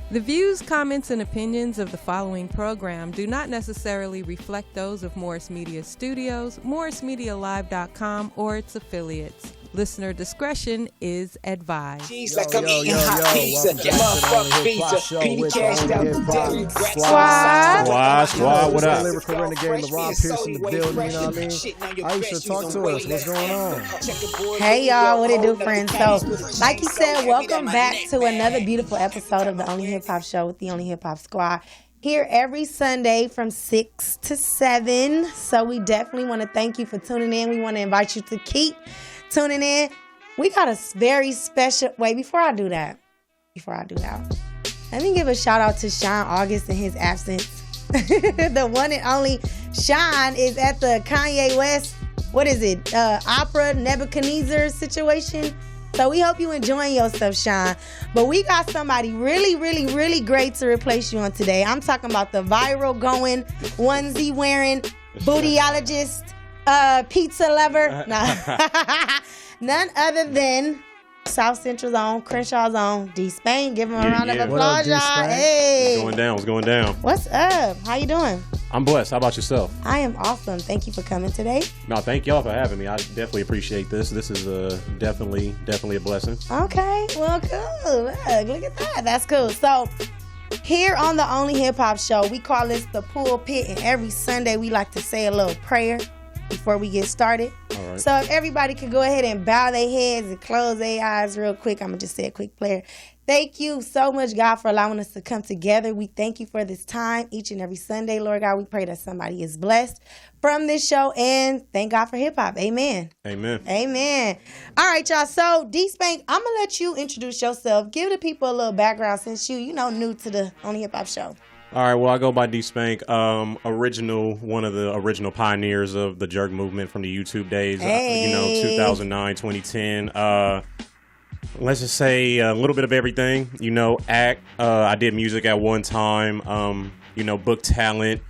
The views, comments, and opinions of the following program do not necessarily reflect those of Morris Media Studios, MorrisMediaLive.com, or its affiliates. Listener discretion is advised. Squad, what up? Lyrical Renegade, LaRon Pierce in the building, you know what I mean? Aisha, talk to us. What's going on? Hey, y'all, what it do, friends? So, like you said, welcome back to another beautiful episode of the Only Hip Hop Show with the Only Hip Hop Squad. Here every Sunday from 6 to 7. So, we definitely want to thank you for tuning in. We want to invite you to keep tuning in. We got a very special... Wait, before I do that, let me give a shout out to Sean August in his absence. The one and only Sean is at the Kanye West, opera Nebuchadnezzar situation. So we hope you enjoying yourself, Sean. But we got somebody really, really, really great to replace you on today. I'm talking about the viral going, onesie wearing, bootyologist, pizza lover. None other than South Central's own, Crenshaw's own, D Spain. Give him a round of applause, y'all. Hey. What's going down? What's up? How you doing? I'm blessed. How about yourself? I am awesome. Thank you for coming today. No, thank y'all for having me. I definitely appreciate this. This is definitely a blessing. Okay, well, cool. Look at that. That's cool. So, here on the Only Hip Hop Show, we call this the pulpit, and every Sunday we like to say a little prayer before we get started. All right. So if everybody could go ahead and bow their heads and close their eyes real quick, I'm going to just say a quick prayer. Thank you so much, God, for allowing us to come together. We thank you for this time each and every Sunday, Lord God. We pray that somebody is blessed from this show, and thank God for hip-hop. Amen. Amen. Amen. All right, y'all. So, D-Spank, I'm going to let you introduce yourself. Give the people a little background since you new to the Only Hip Hop Show. All right, well, I go by D Spank, one of the original pioneers of the jerk movement from the YouTube days, 2009, 2010. Let's just say a little bit of everything, act. I did music at one time, book talent,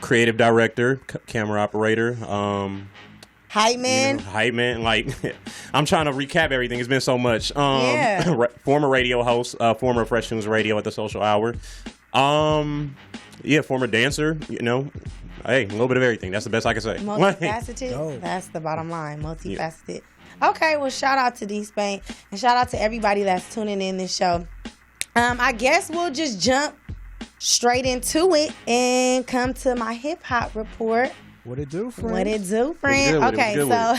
creative director, camera operator, Hype man. Like, I'm trying to recap everything. It's been so much. Former radio host, former Fresh Tunes Radio at the Social Hour. Former dancer, hey, a little bit of everything. That's the best I can say. Multifaceted. That's the bottom line. Multifaceted. Yeah. Okay, well, shout out to D-Spain and shout out to everybody that's tuning in this show. I guess we'll just jump straight into it and come to my hip hop report. What it do, friend? Okay, so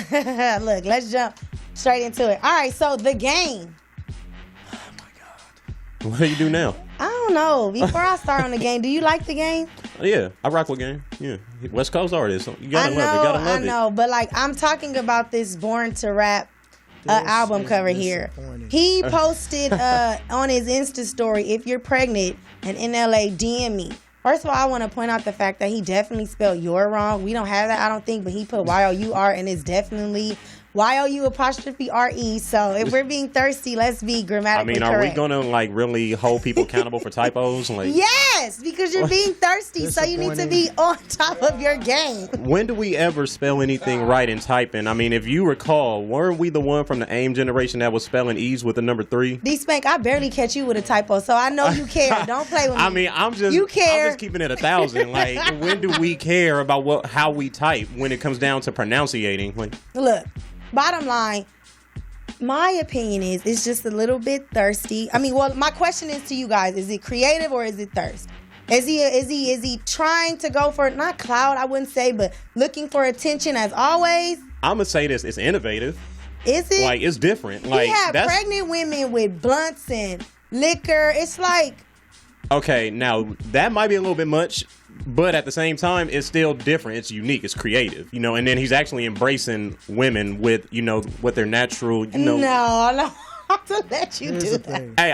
look, let's jump straight into it. All right, so The Game. Oh my God. What do you do now? I don't know. Before I start on The Game, do you like The Game? Yeah, I rock with Game. Yeah, West Coast artist. You gotta love it. I know, but like I'm talking about this Born to Rap album cover here. He posted on his Insta story, if you're pregnant and in LA, DM me. First of all, I want to point out the fact that he definitely spelled "your" wrong. We don't have that, I don't think, but he put Y-O-U-R and it's definitely Y-O-U''RE. So if we're being thirsty, let's be grammatically correct. Are we gonna really hold people accountable for typos? Yes, because you're being thirsty, so you need to be on top of your game. When do we ever spell anything right in typing? If you recall, weren't we the one from the AIM generation that was spelling E's with the number 3? D-Spank, I barely catch you with a typo, so I know you care. Don't play with me. I'm just keeping it 1,000. When do we care about how we type when it comes down to pronunciating? Look. Bottom line, my opinion is it's just a little bit thirsty. My question is to you guys: is it creative or is it thirst? Is he trying to go for not clout? I wouldn't say, but looking for attention as always. I'm gonna say this: it's innovative. Is it? It's different. He had pregnant women with blunts and liquor. It's okay. Now that might be a little bit much. But at the same time, it's still different. It's unique. It's creative, and then he's actually embracing women with, with their natural, No, I don't have to let you do that. Hey,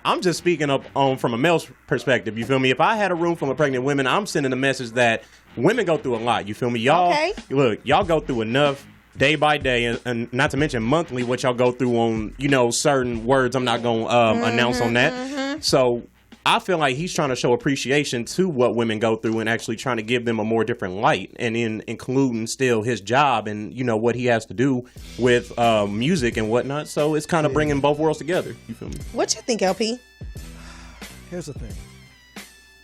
I'm just speaking up from a male's perspective. You feel me? If I had a room full of pregnant women, I'm sending a message that women go through a lot. You feel me? Y'all, Look, y'all go through enough day by day, and not to mention monthly, what y'all go through on, certain words. I'm not going to announce on that. Mm-hmm. So I feel like he's trying to show appreciation to what women go through and actually trying to give them a more different light, and including still his job and, what he has to do with music and whatnot. So it's kind of bringing both worlds together. You feel me? What you think, LP? here's the thing.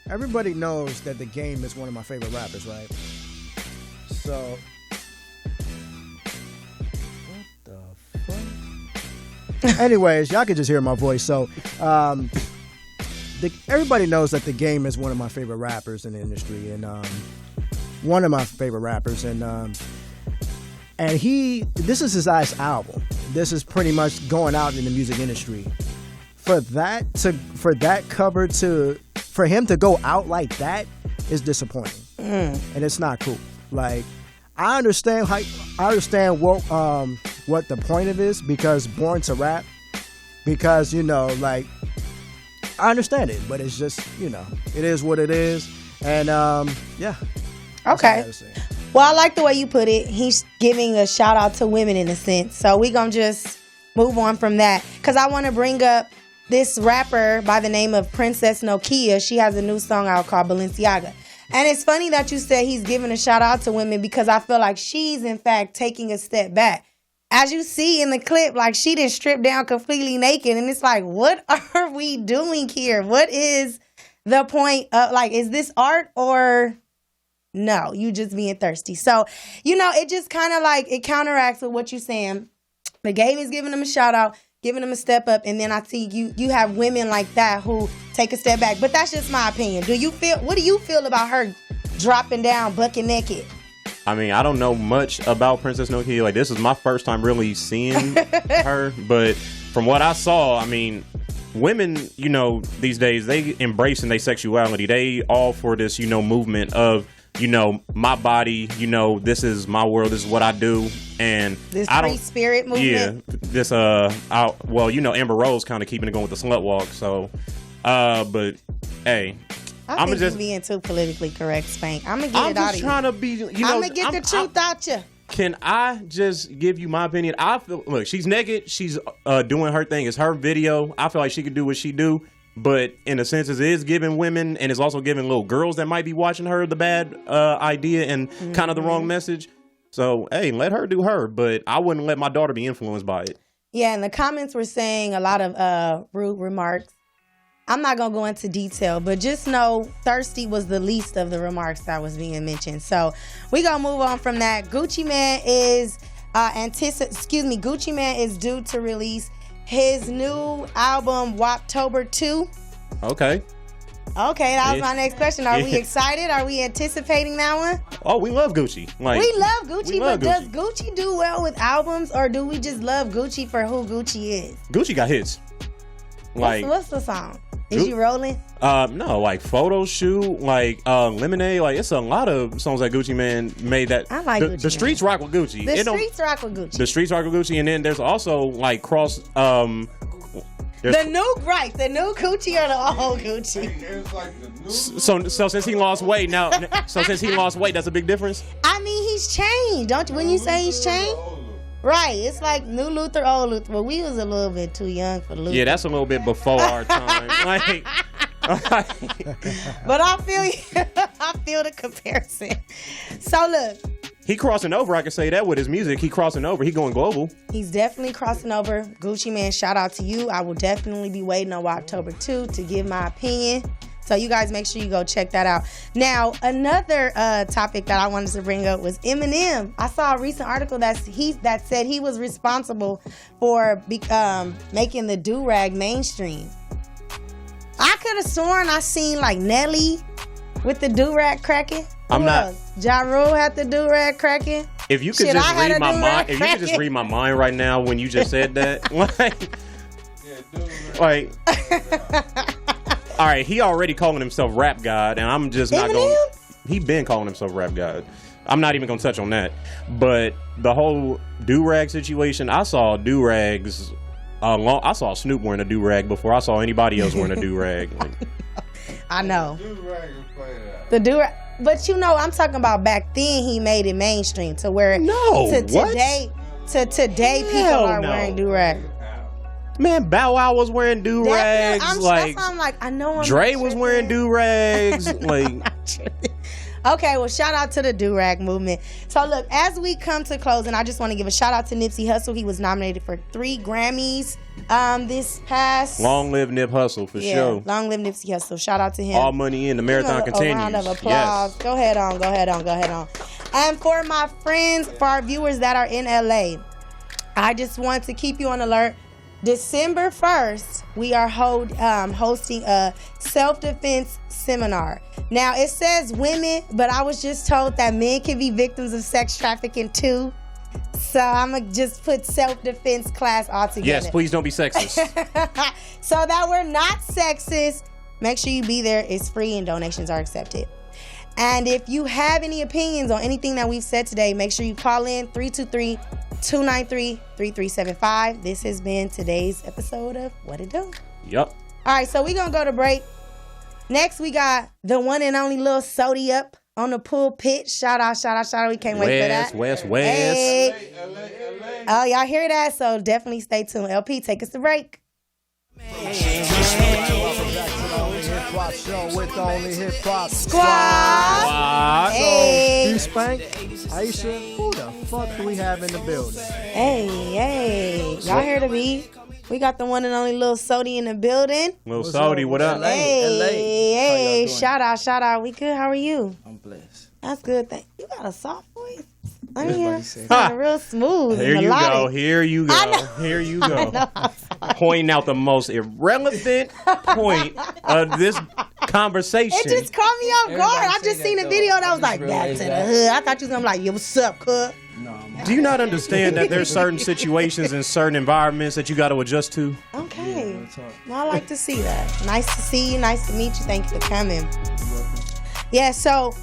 Everybody knows that The Game is one of my favorite rappers, right? So, what the fuck? Anyways, y'all can just hear my voice. So, everybody knows that The Game is one of my favorite rappers in the industry, and one of my favorite rappers, and this is his last album. This is pretty much going out in the music industry. For him to go out like that is disappointing, and it's not cool. Like, I understand what the point of it is, because Born to Rap, because like, I understand it, but it's just it is what it is, and yeah. Okay. Well, I like the way you put it. He's giving a shout out to women in a sense, so we gonna just move on from that, because I want to bring up this rapper by the name of Princess Nokia. She has a new song out called Balenciaga. And it's funny that you said he's giving a shout out to women, because I feel like she's, in fact, taking a step back. As you see in the clip, like, she didn't strip down completely naked. And it's like, what are we doing here? What is the point of, like, is this art or no? You just being thirsty. So, it just kind of like, it counteracts with what you're saying. The Game is giving him a shout out, giving them a step up, and then I see you have women like that who take a step back. But that's just my opinion. What do you feel about her dropping down bucket naked? I mean, I don't know much about Princess Nokia. Like, this is my first time really seeing her. But from what I saw, I mean, women, these days, they embracing their sexuality. They all for this, movement of, my body, this is my world, this is what I do. And this free spirit movement. Yeah, this Amber Rose kind of keeping it going with the slut walk. So, but hey, I think you're being too politically correct, Spank. I'm gonna get it out of you. I'm trying to be, I'm gonna get the truth out you. Can I just give you my opinion? I feel, look, she's naked. She's doing her thing. It's her video. I feel like she could do what she do. But in a sense, it is giving women, and it's also giving little girls that might be watching her the bad idea and kind of the wrong message. So, hey, let her do her. But I wouldn't let my daughter be influenced by it. Yeah, and the comments were saying a lot of rude remarks. I'm not going to go into detail, but just know thirsty was the least of the remarks that was being mentioned. So we going to move on from that. Gucci Mane is Gucci Mane is due to release his new album, Waptober 2. Okay, that was my next question. Are we excited? Are we anticipating that one? Oh, we love Gucci. Like, we love Gucci, but does Gucci do well with albums, or do we just love Gucci for who Gucci is? Gucci got hits. Like, what's the song? Is you rolling? No, like Photo Shoot, like Lemonade, like it's a lot of songs that Gucci Mane made that I like Gucci the streets rock with Gucci. The streets rock with Gucci. And then there's also like cross the new Gucci or the old Gucci. So since he lost weight now, that's a big difference. I mean, he's changed, don't you? When you say he's changed. Right, it's like new Luther, old Luther. Well, we was a little bit too young for Luther. Yeah, that's a little bit before our time. But I feel you. I feel the comparison. So look, he crossing over. I can say that with his music. He crossing over. He going global. He's definitely crossing over. Gucci Mane, shout out to you. I will definitely be waiting on October 2 to give my opinion. So you guys make sure you go check that out. Now, another topic that I wanted to bring up was Eminem. I saw a recent article that said he was responsible for making the do-rag mainstream. I could have sworn I seen like Nelly with the do-rag cracking. Who else? Ja Rule had the do-rag cracking. If you could just read my mind, if you could just read my mind right now when you just said that, like. All right, he already calling himself Rap God, and I'm just not going. He been calling himself Rap God. I'm not even going to touch on that. But the whole do-rag situation, I saw do-rags. I saw Snoop wearing a do-rag before I saw anybody else wearing a do-rag. I know. The do-rag. But I'm talking about back then he made it mainstream to where today people are wearing do-rag. Man, Bow Wow was wearing do-rags. That's why I'm like, I know. Dre was wearing do-rags. Like, Okay, well, shout out to the do-rag movement. So, look, as we come to closing, I just want to give a shout out to Nipsey Hussle. He was nominated for 3 Grammys this past... Long live Nip Hussle, for sure. Long live Nipsey Hussle. Shout out to him. All money in. The marathon continues. A round of applause. Yes. Go ahead on. And for my friends, for our viewers that are in LA, I just want to keep you on alert. December 1st, we are hosting a self-defense seminar. Now, it says women, but I was just told that men can be victims of sex trafficking too. So I'm going to just put self-defense class all together. Yes, please don't be sexist. So that we're not sexist, make sure you be there. It's free and donations are accepted. And if you have any opinions on anything that we've said today, make sure you call in 323-293-3375. This has been today's episode of What It Do. Yep. All right, so we're going to go to break. Next, we got the one and only Lil Sodi up on the pulpit. Shout out. We can't wait for that. West. Hey. Oh, y'all hear that? So definitely stay tuned. LP, take us to break. Welcome back to the Only Hip Hop Show with the Only Hip Hop Squad. Hey. So, Spank, Aisha, who the fuck do we have in the building? Hey. Y'all hear the beat? We got the one and only Lil Sodi in the building. Lil Sodi, what up? Hey. Shout out. We good? How are you? I'm blessed. That's good. You got a soft voice. I mean, sounding real smooth. Here you go. Pointing out the most irrelevant point of this conversation. It just caught me off guard. I just seen a video that was like, back to the hood. I thought you was going to be like, yo, what's up, cuz? Do you not understand that there's certain situations in certain environments that you got to adjust to? Okay. Well, I like to see that. Nice to see you. Nice to meet you. Thank you for coming. Yeah, so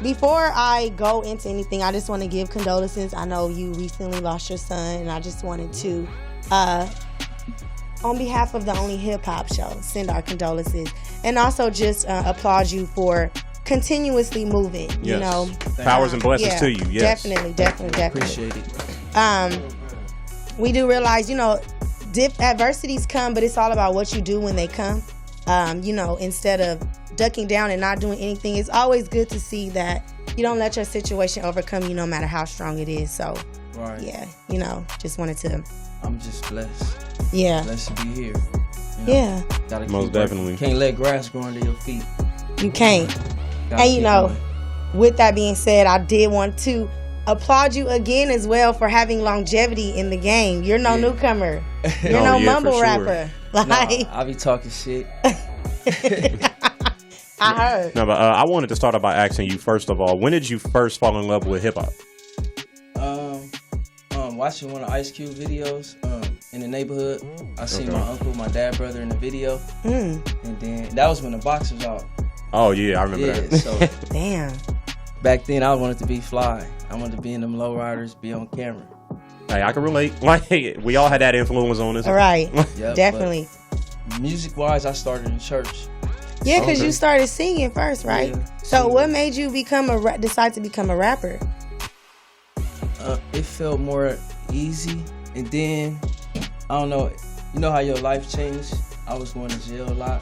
before I go into anything, I just want to give condolences. I know you recently lost your son, and I just wanted to, on behalf of the Only Hip Hop Show, send our condolences. And also just applaud you for continuously moving, you know. Powers and blessings to you, yes. Definitely. Appreciate it. We do realize, you know, adversities come, but it's all about what you do when they come. You know, instead of ducking down and not doing anything, it's always good to see that you don't let your situation overcome you no matter how strong it is. So, yeah, you know, just wanted to. I'm just blessed. Yeah. Blessed to be here. You know, gotta most definitely. Can't let grass grow under your feet. You can't. And you know, with that being said, I did want to applaud you again as well for having longevity in the game. You're no newcomer. You're no mumble rapper. Like, I be talking shit. I heard. No, but I wanted to start out by asking you, first of all, when did you first fall in love with hip hop? Watching one of Ice Cube videos in the neighborhood. I seen my uncle, my dad, brother in the video. And then that was when the box was out. Oh yeah, I remember that. So damn. Back then I wanted to be fly. I wanted to be in them lowriders, be on camera. Hey, I can relate. Like, we all had that influence on us. Right. Yep, definitely. Music wise, I started in church. Yeah, because you started singing first, right? Yeah, so what made you decide to become a rapper? It felt more easy, and then I don't know. You know how your life changed? I was going to jail a lot,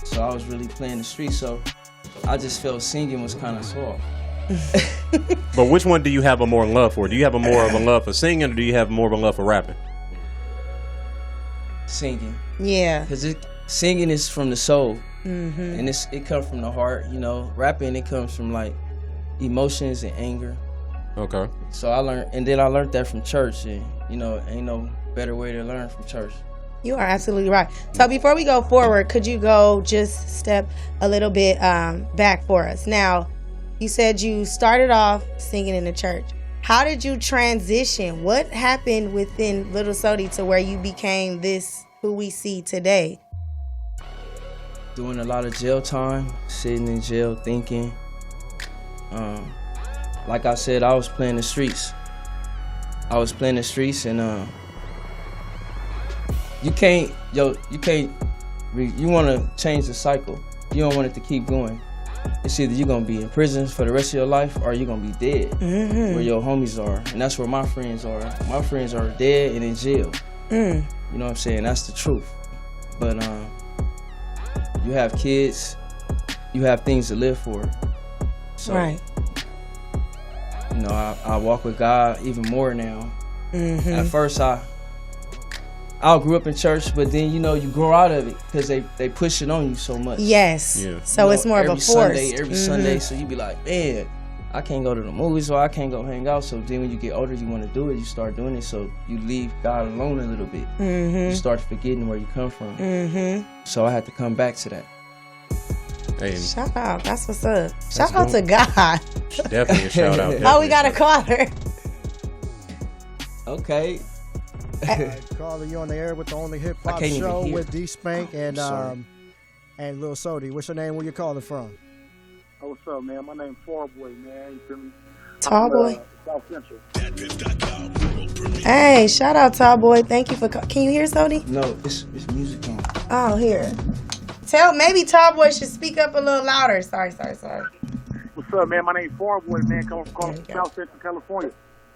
so I was really playing the streets. So I just felt singing was kind of soft. But which one do you have a more love for? Do you have more of a love for singing, or do you have more of a love for rapping? Singing. Yeah. Because singing is from the soul, and it comes from the heart. You know, rapping, it comes from like emotions and anger. Okay. So I learned that from church, and you know, ain't no better way to learn from church. You are absolutely right. So before we go forward, could you go just step a little bit back for us? Now, you said you started off singing in the church. How did you transition? What happened within Little Sodi to where you became who we see today? Doing a lot of jail time, sitting in jail, thinking. Like I said, I was playing the streets. And you want to change the cycle. You don't want it to keep going. It's either you're going to be in prison for the rest of your life or you're going to be dead, where your homies are. And that's where my friends are. My friends are dead and in jail. You know what I'm saying? That's the truth. But you have kids, you have things to live for. So, right. You know, I walk with God even more now. Mm-hmm. At first, I grew up in church, but then, you know, you grow out of it because they push it on you so much. Yes. Yeah. So, you know, it's more of a force. Every Sunday, so you be like, man, I can't go to the movies or I can't go hang out. So then when you get older, you want to do it, you start doing it. So you leave God alone a little bit. Mm-hmm. You start forgetting where you come from. Mm-hmm. So I had to come back to that. Hey. Shout out. That's what's up. Shout out to God. Definitely a shout out. Oh, we got to call her. Okay. Carla, you on the air with the Only Hip Hop Show with D Spank and Lil Sodi. What's your name? Where you calling from? Oh, what's up, man? My name's Farboy, man. You feel me? Tallboy. South Central. Hey, shout out Tallboy. Thank you for. Can you hear Sodi? No, it's music on. Oh, here. Maybe Tallboy should speak up a little louder. Sorry. What's up, man? My name's Farboy, man. Calling from South Central, California.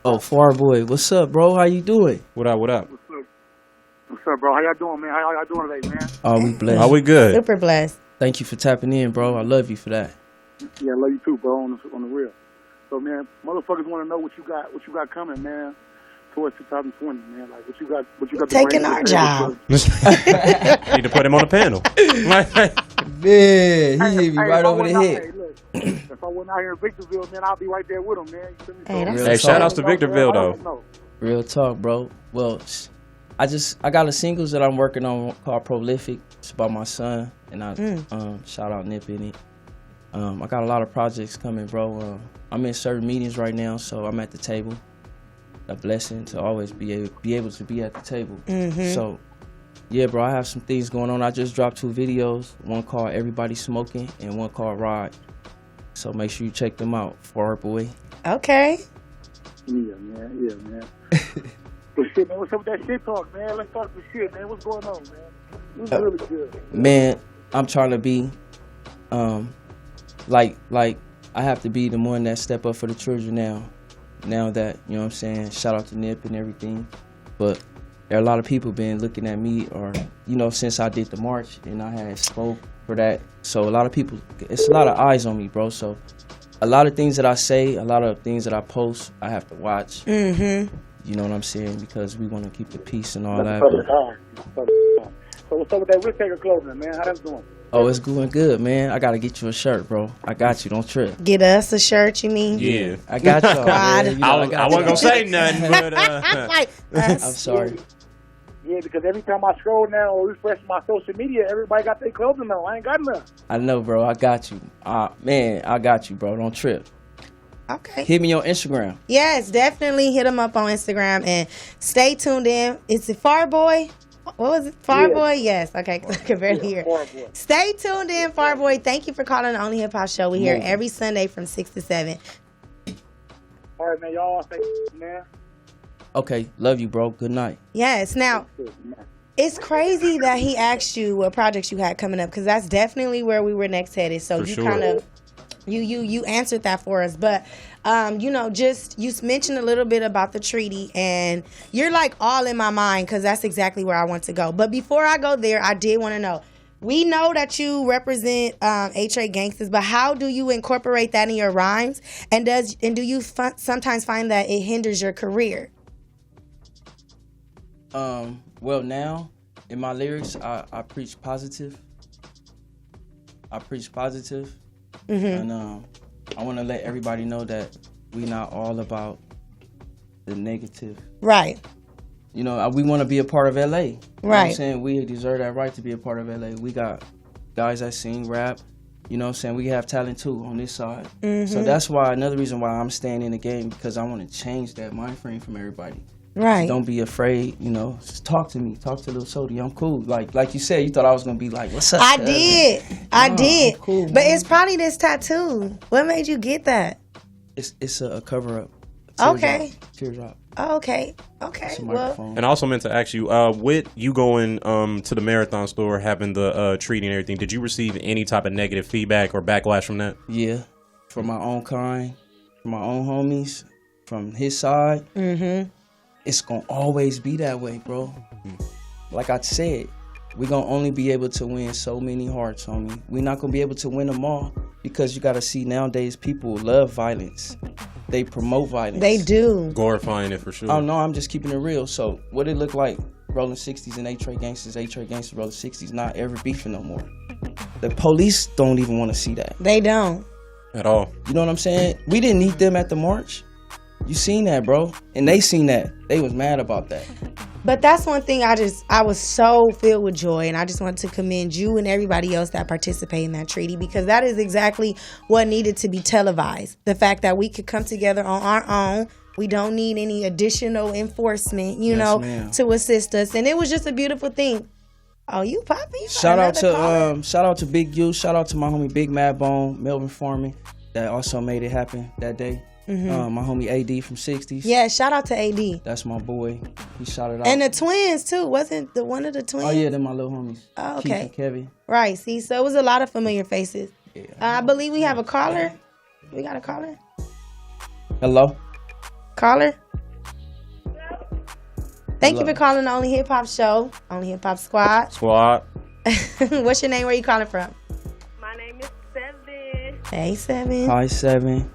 Oh, Farboy, what's up, bro? How you doing? What up? What's up, bro? How y'all doing, man? How y'all doing today, man? Oh, we blessed. Oh, we good. Super blessed. Thank you for tapping in, bro. I love you for that. Yeah, I love you too, bro. On the real. So, man, motherfuckers want to know what you got coming, man, towards 2020, man. Like what you got. Taking our job. Need to put him on the panel. Man, he hit me right over the head. If I wasn't out here in Victorville, man, I'll be right there with him, man. You feel me? Hey, shout outs to Victorville, though. Real talk, bro. Well, I got a singles that I'm working on called Prolific. It's about my son, and I shout out Nip in it. I got a lot of projects coming, bro. I'm in certain meetings right now, so I'm at the table. A blessing to always be able to be at the table. Mm-hmm. So, yeah, bro, I have some things going on. I just dropped 2 videos, one called Everybody Smoking and one called Ride. So make sure you check them out, Farboy. Okay. Yeah, man. But shit, man, what's up with that shit talk, man? Let's talk some shit, man. What's going on, man? What's really good? Man, I'm trying to be, like I have to be the one that step up for the children now. Now that, you know what I'm saying, shout out to Nip and everything. But there are a lot of people been looking at me, or, you know, since I did the march and I had spoke for that. So a lot of people, it's a lot of eyes on me, bro. So a lot of things that I say, a lot of things that I post, I have to watch. Mm-hmm. You know what I'm saying? Because we want to keep the peace and all that. So what's up with that Rick Taker clothing, man? How that's doing? Oh, it's going good, man. I got to get you a shirt, bro. I got you. Don't trip. Get us a shirt, you mean? Yeah. I got y'all, man. You know, I wasn't going to say nothing, but... I'm sorry. Yeah, because every time I scroll now or refresh my social media, everybody got their clothing on. I ain't got none. I know, bro. I got you. Man, I got you, bro. Don't trip. Okay. Hit me on Instagram. Yes, definitely hit him up on Instagram and stay tuned in. It's the Farboy. What was it? Farboy? Yes. Okay, I can barely hear. Stay tuned in, Farboy. Thank you for calling the Only Hip Hop Show. We're here every Sunday from 6 to 7. All right, man. Y'all stay, man. Okay. Love you, bro. Good night. Yes. Now, it's crazy that he asked you what projects you had coming up, because that's definitely where we were next headed. So you kind of... You answered that for us, but you know, just you mentioned a little bit about the treaty, and you're like all in my mind because that's exactly where I want to go. But before I go there, I did want to know. We know that you represent HA Gangsters, but how do you incorporate that in your rhymes? And do you sometimes find that it hinders your career? Well, now in my lyrics, I preach positive. Mm-hmm. And I want to let everybody know that we not all about the negative. Right. You know, we want to be a part of LA. Right. You know what I'm saying? We deserve that right to be a part of LA. We got guys that sing, rap. You know what I'm saying? We have talent too on this side. Mm-hmm. So that's why, another reason why I'm staying in the game, because I want to change that mind frame from everybody. Right. So don't be afraid, you know. Just talk to me. Talk to Lil Sodi. I'm cool. Like you said, you thought I was gonna be like, what's up? I did. I'm cool, but it's probably this tattoo. What made you get that? It's a cover up. Okay. Teardrop. Oh, okay. Well, and I also meant to ask you, with you going to the Marathon store, having the treaty and everything, did you receive any type of negative feedback or backlash from that? Yeah, from my own kind, from my own homies, from his side. Mm-hmm. It's going to always be that way, bro. Like I said, we're going to only be able to win so many hearts, homie. We're not going to be able to win them all. because you got to see nowadays people love violence. They promote violence. They do. Glorifying it for sure. Oh no, I'm just keeping it real. So what it look like rolling 60s and A-Trade gangsters rolling 60s, not ever beefing no more. The police don't even want to see that. They don't. At all. You know what I'm saying? We didn't need them at the march. You seen that, bro. And they seen that. They was mad about that. But that's one thing I was so filled with joy, and I just want to commend you and everybody else that participated in that treaty, because that is exactly what needed to be televised. The fact that we could come together on our own. We don't need any additional enforcement, ma'am. to assist us. And it was just a beautiful thing. Oh, you Poppy. Shout out to Big U. Shout out to my homie Big Mad Bone, Melvin Farming, that also made it happen that day. My homie AD from 60s. Yeah, shout out to AD. That's my boy. He shot it out. And the twins too. Wasn't the one of the twins? Oh yeah, they're my little homies. Oh, okay. Keith and Kevin. Right. See, so it was a lot of familiar faces. Yeah. I believe we have a caller. We got a caller. Hello. Caller. Thank you for calling the Only Hip Hop Show, Only Hip Hop Squad. What's your name? Where you calling from? My name is Seven. Hey, Seven. Hi, Seven.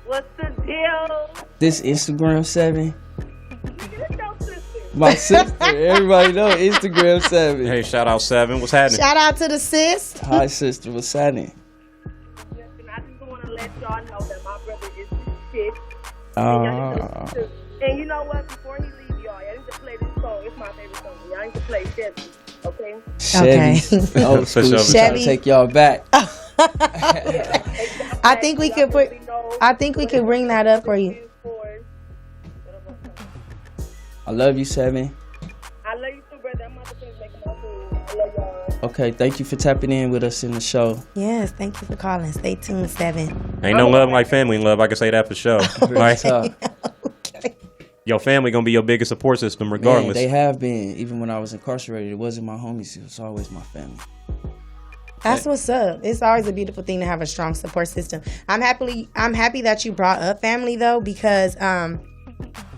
What's the deal? This Instagram 7. Nigga, that's your sister. My sister. Everybody know Instagram 7. Hey, shout out 7. What's happening? Shout out to the sis. Hi, sister. What's happening? Listen, I just want to let y'all know that my brother is shit. And you know what? Before he leave y'all need to play this song. It's my favorite song. Y'all need to play Chevy, okay? Chevy. Oh, school. Chevy. Take y'all back. I think we could bring that up for you. I love you, Seven. I love you too, brother. I'm about to finish making my food. I love y'all. Okay, thank you for tapping in with us in the show. Yes, thank you for calling. Stay tuned, 7. Ain't no love like family love. I can say that for sure. Right? Okay. Your family gonna be your biggest support system regardless. Man, they have been. Even when I was incarcerated, it wasn't my homies. It was always my family. That's what's up. It's always a beautiful thing to have a strong support system. I'm happy that you brought up family though, because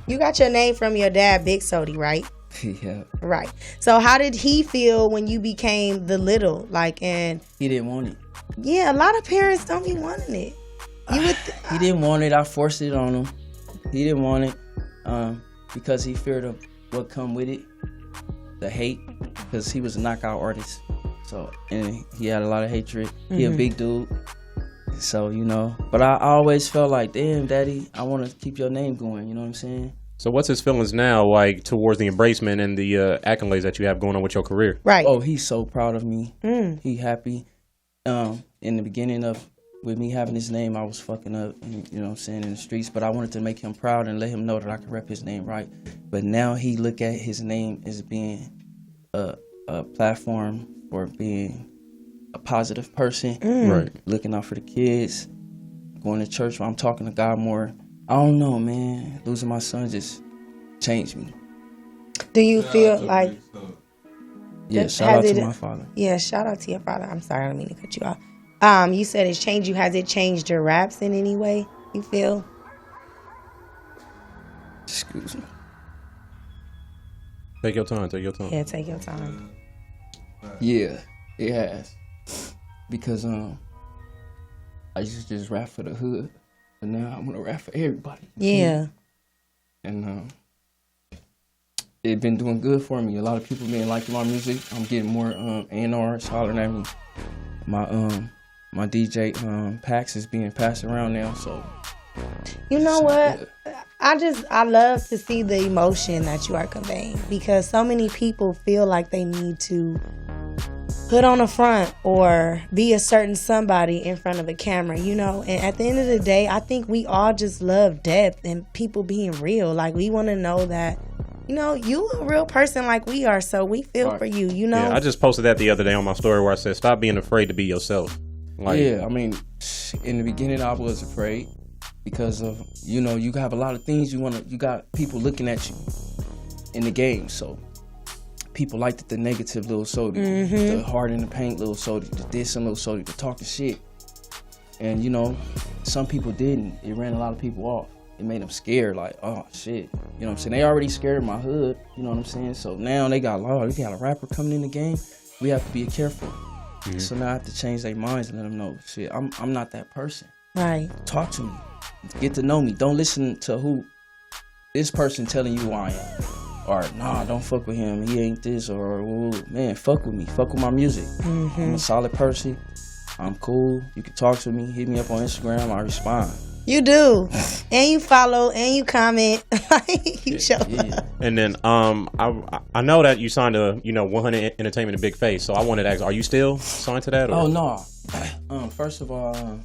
you got your name from your dad, Big Sodi, right? Yeah. Right. So how did he feel when you became the little? And he didn't want it. Yeah, a lot of parents don't be wanting it. He didn't want it. I forced it on him. He didn't want it because he feared of what come with it, the hate, because he was a knockout artist. So, and he had a lot of hatred. He a big dude. So, but I always felt like, damn, Daddy, I want to keep your name going. You know what I'm saying? So what's his feelings now like towards the embracement and the accolades that you have going on with your career? Right. Oh, he's so proud of me. He happy. In the beginning with me having his name, I was fucking up, you know what I'm saying, in the streets. But I wanted to make him proud and let him know that I could rep his name right. But now he look at his name as being a platform for being a positive person, right? Looking out for the kids, going to church. I'm talking to God more. I don't know, man. Losing my son just changed me. Do you feel like? Yeah, shout out to my father. Yeah, shout out to your father. I'm sorry, I don't mean to cut you off. You said it's changed you. Has it changed your raps in any way? You feel? Excuse me. Take your time. Yeah, take your time. Yeah, it has. Because I used to just rap for the hood, but now I'm gonna rap for everybody. Yeah. And it's been doing good for me. A lot of people been liking my music. I'm getting more A&Rs hollering at me. My DJ packs is being passed around now, so. You know what? I love to see the emotion that you are conveying, because so many people feel like they need to put on a front or be a certain somebody in front of a camera, and at the end of the day, I think we all just love depth and people being real. Like, we want to know that, you a real person like we are, so we feel for you, Yeah, I just posted that the other day on my story where I said, stop being afraid to be yourself. Yeah, I mean, in the beginning I was afraid because of, you have a lot of things you got people looking at you in the game, so people liked the negative little Sodi, the hard in the paint little Sodi, the dissing little Sodi, the talking shit. And some people didn't. It ran a lot of people off. It made them scared, like, oh shit. You know what I'm saying? They already scared of my hood, you know what I'm saying? So now they got a rapper coming in the game. We have to be careful. So now I have to change their minds and let them know, shit, I'm not that person. Right. Talk to me. Get to know me. Don't listen to who this person telling you who I am. Or, nah, don't fuck with him. He ain't this. Or, man, fuck with me. Fuck with my music. I'm a solid person. I'm cool. You can talk to me. Hit me up on Instagram. I respond. You do. And you follow and you comment. You show love. And then I know that you signed to 100 Entertainment and Big Face, so I wanted to ask, are you still signed to that? Or? Oh, no. First of all,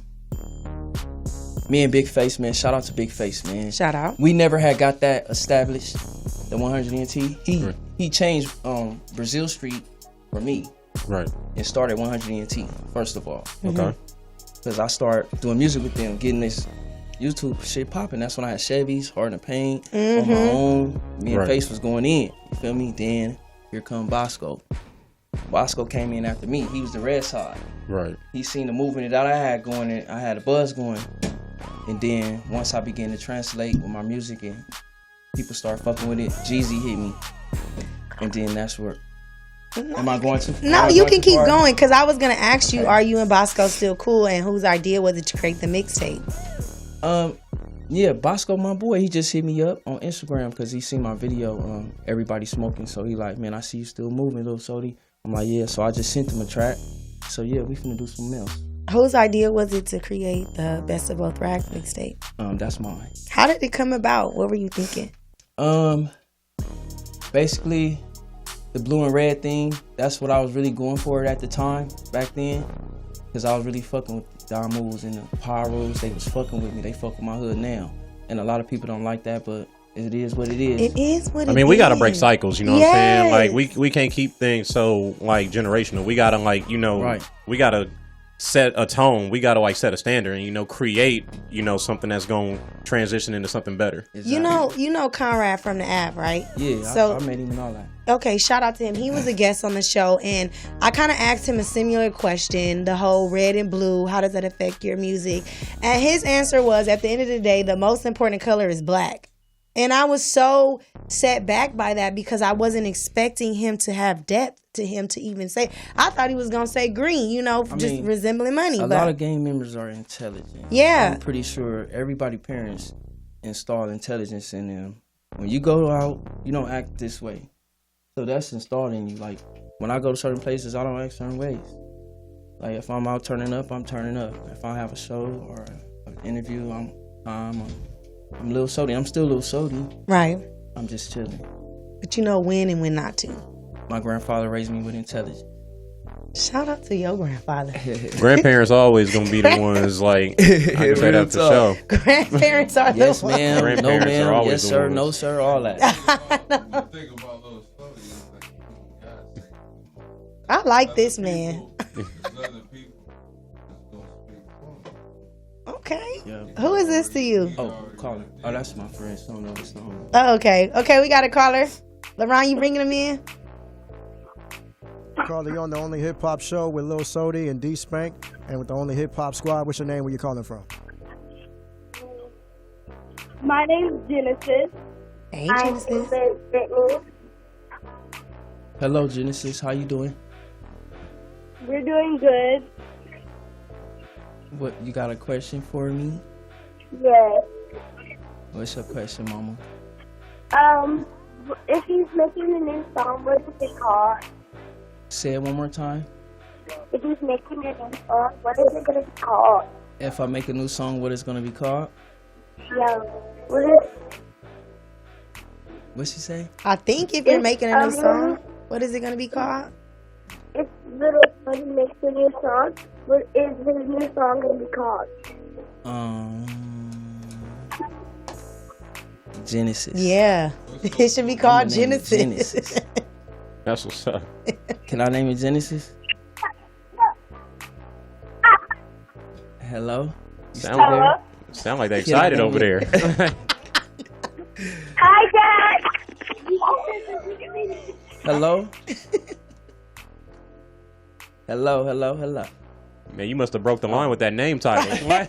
me and Big Face, man, shout out to Big Face, man. Shout out. We never had got that established, the 100 NT. He changed Brazil Street for me. Right. And started 100 NT, first of all. Okay. Because I started doing music with them, getting this YouTube shit popping. That's when I had Chevys, Heart and Pain, on my own. Me and Face was going in. You feel me? Then here come Bosco. Bosco came in after me. He was the red side. Right. He seen the movement that I had going, and I had a buzz going. And then once I began to translate with my music and people start fucking with it, Jeezy hit me. And then that's where. Am I going to? No, you can keep going, because I was going to ask you, are you and Bosco still cool, and whose idea was it to create the mixtape? Yeah, Bosco, my boy, he just hit me up on Instagram because he seen my video, Everybody Smoking. So he like, man, I see you still moving, little Sodi. I'm like, yeah. So I just sent him a track. So yeah, we finna do something else. Whose idea was it to create the Best of Both Rags mixtape? That's mine. How did it come about? What were you thinking? Basically, the blue and red thing, that's what I was really going for at the time, back then. Because I was really fucking with the Don Moves and the Pyros. They was fucking with me. They fuck with my hood now. And a lot of people don't like that, but it is what it is. It is what it is. I mean, we got to break cycles, you know what I'm saying? Like, we can't keep things so, like, generational. We got to, like, we got to set a tone. We got to, like, set a standard and, create, something that's going to transition into something better. Exactly. You know Conrad from the app, right? Yeah, so, I met him and all that. Okay, shout out to him. He was a guest on the show, and I kind of asked him a similar question, the whole red and blue, how does that affect your music? And his answer was, at the end of the day, the most important color is black. And I was so set back by that because I wasn't expecting him to have depth to him to even say. I thought he was going to say green, just resembling money. A lot of gang members are intelligent. Yeah. I'm pretty sure everybody parents install intelligence in them. When you go out, you don't act this way. So that's installed in you. Like, when I go to certain places, I don't act certain ways. Like, if I'm out turning up, I'm turning up. If I have a show or an interview, I'm Lil Sodi. I'm still Lil Sodi. Right. I'm just chilling. But you know when and when not to. My grandfather raised me with intelligence. Shout out to your grandfather. Grandparents always gonna be the ones, like, I can say that for sure. Grandparents are yes, the ones. ma'am. No, ma'am. Always yes, sir. No, sir. All that. I like this man. Okay. Yeah. Who is this to you? Oh, caller. Oh, that's my friend. So no, it's not. Oh, okay. Okay, we got a caller. LeBron, you bringing him in? Calling on the Only Hip Hop Show with Lil Sodi and D Spank, and with the Only Hip Hop Squad. What's your name? Where you calling from? My name's Genesis. Hey, Genesis. Hello, Genesis. How you doing? We're doing good. What, you got a question for me? Yes. What's your question, Mama? If he's making a new song, what is it called? Say it one more time. If he's making a new song, what is it going to be called? If I make a new song, what is it going to be called? Yeah. What is? What's she say? I think if you're making a new song, what is it going to be called? If Little Buddy makes a new song, what is his new song going to be called? Genesis. Yeah. It should be called Genesis. Genesis. That's what's up. Can I name it Genesis? Hello? Sound like they excited over there. Hi, Dad. Hello? Hello. Man, you must have broke the line with that name title. Right.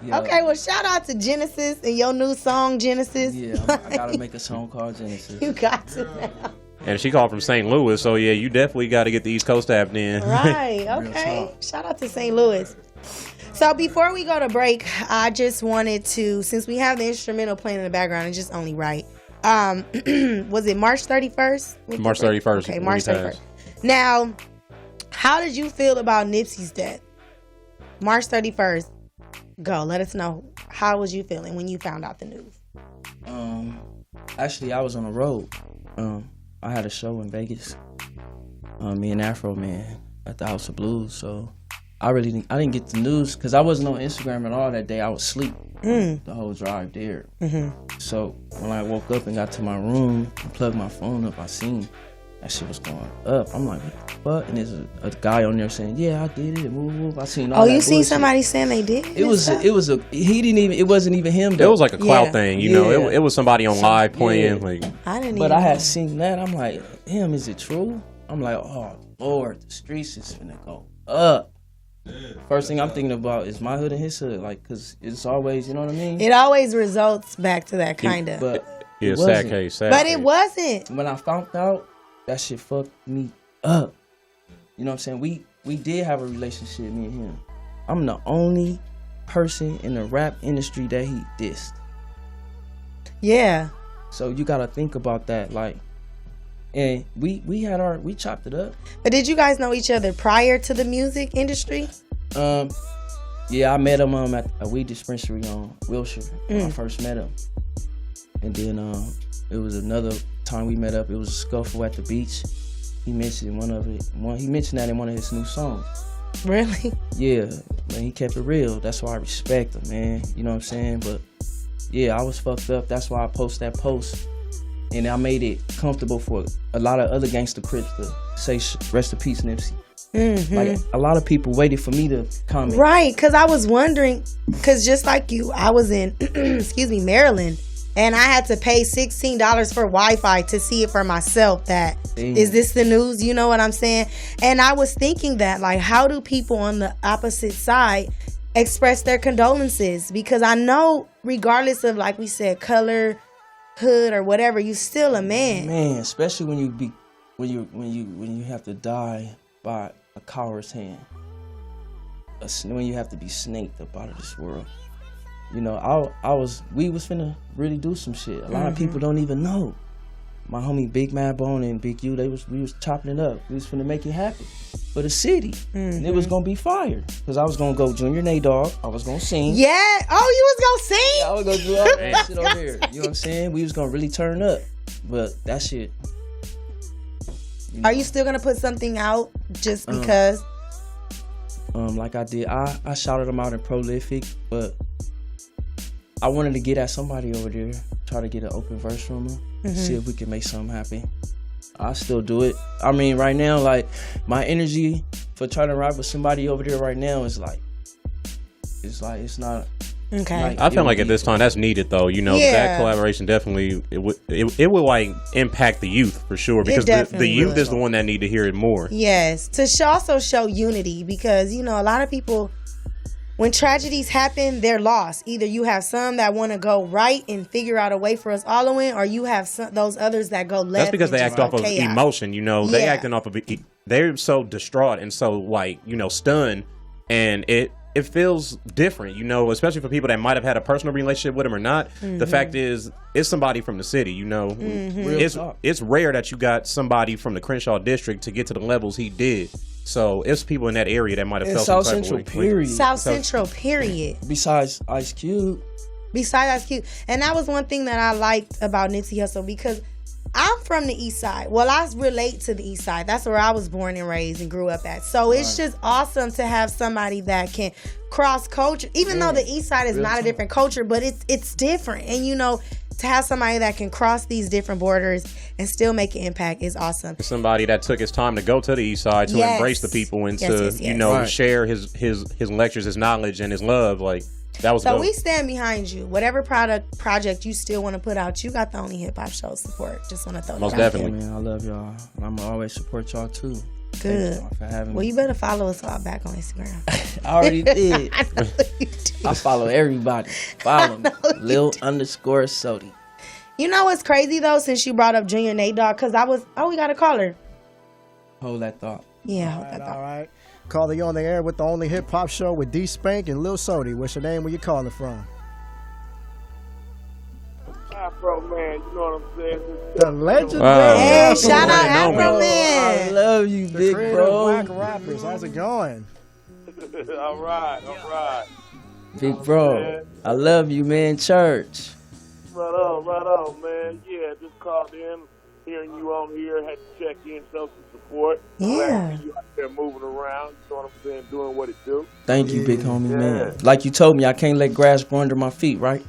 Yeah. Okay, well, shout out to Genesis and your new song, Genesis. Yeah, I gotta make a song called Genesis. You got to now. And she called from St. Louis, so yeah, you definitely got to get the East Coast tapped in. Right. Okay. Shout out to St. Louis. So before we go to break, I just wanted to, since we have the instrumental playing in the background, it's just only right. Was it March 31st? March 31st. Okay, March 31st. Now, how did you feel about Nipsey's death? March 31st. Go. Let us know. How was you feeling when you found out the news? Actually, I was on the road. I had a show in Vegas. Me and Afro Man at the House of Blues. So I didn't get the news because I wasn't on Instagram at all that day. I was asleep the whole drive there. So when I woke up and got to my room and plugged my phone up, I seen that shit was going up. I'm like, what? And there's a guy on there saying, yeah, I did it. Woo. I seen all that you seen bullshit. somebody saying they did? It wasn't even him though. It was like a clout thing, you know. It was somebody on live playing. Like, I had seen that. I'm like, damn, is it true? I'm like, oh Lord, the streets is finna go up. First thing I'm thinking about is my hood and his hood, like, cause it's always, you know what I mean. It always results back to that kind of. But yeah, sad case. But it wasn't. When I found out, that shit fucked me up. You know what I'm saying? We did have a relationship, me and him. I'm the only person in the rap industry that he dissed. Yeah. So you gotta think about that, like, and we chopped it up. But did you guys know each other prior to the music industry? Yeah, I met him at a weed dispensary on Wilshire when I first met him. And then it was another time we met up. It was a scuffle at the beach. He mentioned he mentioned that in one of his new songs. Really? Yeah, man, he kept it real. That's why I respect him, man. You know what I'm saying? But yeah, I was fucked up. That's why I posted that post. And I made it comfortable for a lot of other gangster Crips to say rest in peace, Nipsey. Like, a lot of people waited for me to comment. Right, because I was wondering, because just like you, I was in, Maryland, and I had to pay $16 for Wi-Fi to see it for myself. Is this the news? You know what I'm saying? And I was thinking that, like, how do people on the opposite side express their condolences? Because I know, regardless of, like we said, color, hood, or whatever, you still a man. Man, especially when you have to die by a coward's hand. When you have to be snaked up out of this world. You know, we was finna really do some shit. A lot of people don't even know. My homie Big Mad Bone and Big U, we was chopping it up. We was finna make it happen for the city. And it was gonna be fire. Cause I was gonna go Junior Nate Dogg. I was gonna sing. Yeah. Oh, you was gonna sing? Yeah, I was gonna do all that shit over here. You know what I'm saying? We was gonna really turn up. But that shit. Are you still gonna put something out just because? Like I did, I shouted them out in Prolific, but I wanted to get at somebody over there, try to get an open verse from them, see if we can make something happen. I still do it. I mean, right now, like, my energy for trying to rap with somebody over there right now is like, it's not. Okay. Like, I feel like at this time that's needed though. You know, that collaboration definitely it would like impact the youth for sure, because the youth is the one that need to hear it more. Yes, to also show unity, because you know a lot of people, when tragedies happen, they're lost. Either you have some that want to go right and figure out a way for us all to win, or you have those others that go left. That's because they act off of chaos. emotion. You know, they acting off of they're so distraught and so, like, you know, stunned, and it feels different, you know, especially for people that might have had a personal relationship with him or not. The fact is, it's somebody from the city, you know. It's rare that you got somebody from the Crenshaw district to get to the levels he did. So it's people in that area that might have felt South some type Central, of way. period. South Central, period. Besides Ice Cube. And that was one thing that I liked about Nipsey Hussle, because I'm from the East Side. Well, I relate to the East Side. That's where I was born and raised and grew up at. So it's just awesome to have somebody that can cross culture, even though the East Side is not a different culture, but it's different. And you know, to have somebody that can cross these different borders and still make an impact is awesome. Somebody that took his time to go to the East Side to embrace the people and to you know, share his lectures, his knowledge, and his love. Like, that was dope. We stand behind you. Whatever project you still want to put out, you got the Only Hip Hop Show support. Just want to throw Most that out definitely. Man, I love y'all. I'm gonna always support y'all too. Good. Thank y'all for having Well, me. you better follow us all back on Instagram. I already did. I know you did. I follow everybody. Follow me. Lil_Sodi. You know what's crazy though? Since you brought up Junior Nate Dogg, because we got a caller. Hold that thought. Yeah, All right. Calling you on the air with the only hip hop show with D Spank and Lil Sodi. What's your name? Where you calling from? Afro Man, you know what I'm saying? The legendary. Wow. Hey, shout out Afro I Man. love you, The big creator bro. of Whack Rappers. How's it going? all right. Big bro. I love you, man. Church. Right on, man. Yeah, just called in, hearing you on here, had to check in, show some support. Yeah. Glad to see you out there moving around, you know what I'm saying, doing what it do. Thank you, big homie, man. Like you told me, I can't let grass grow under my feet, right?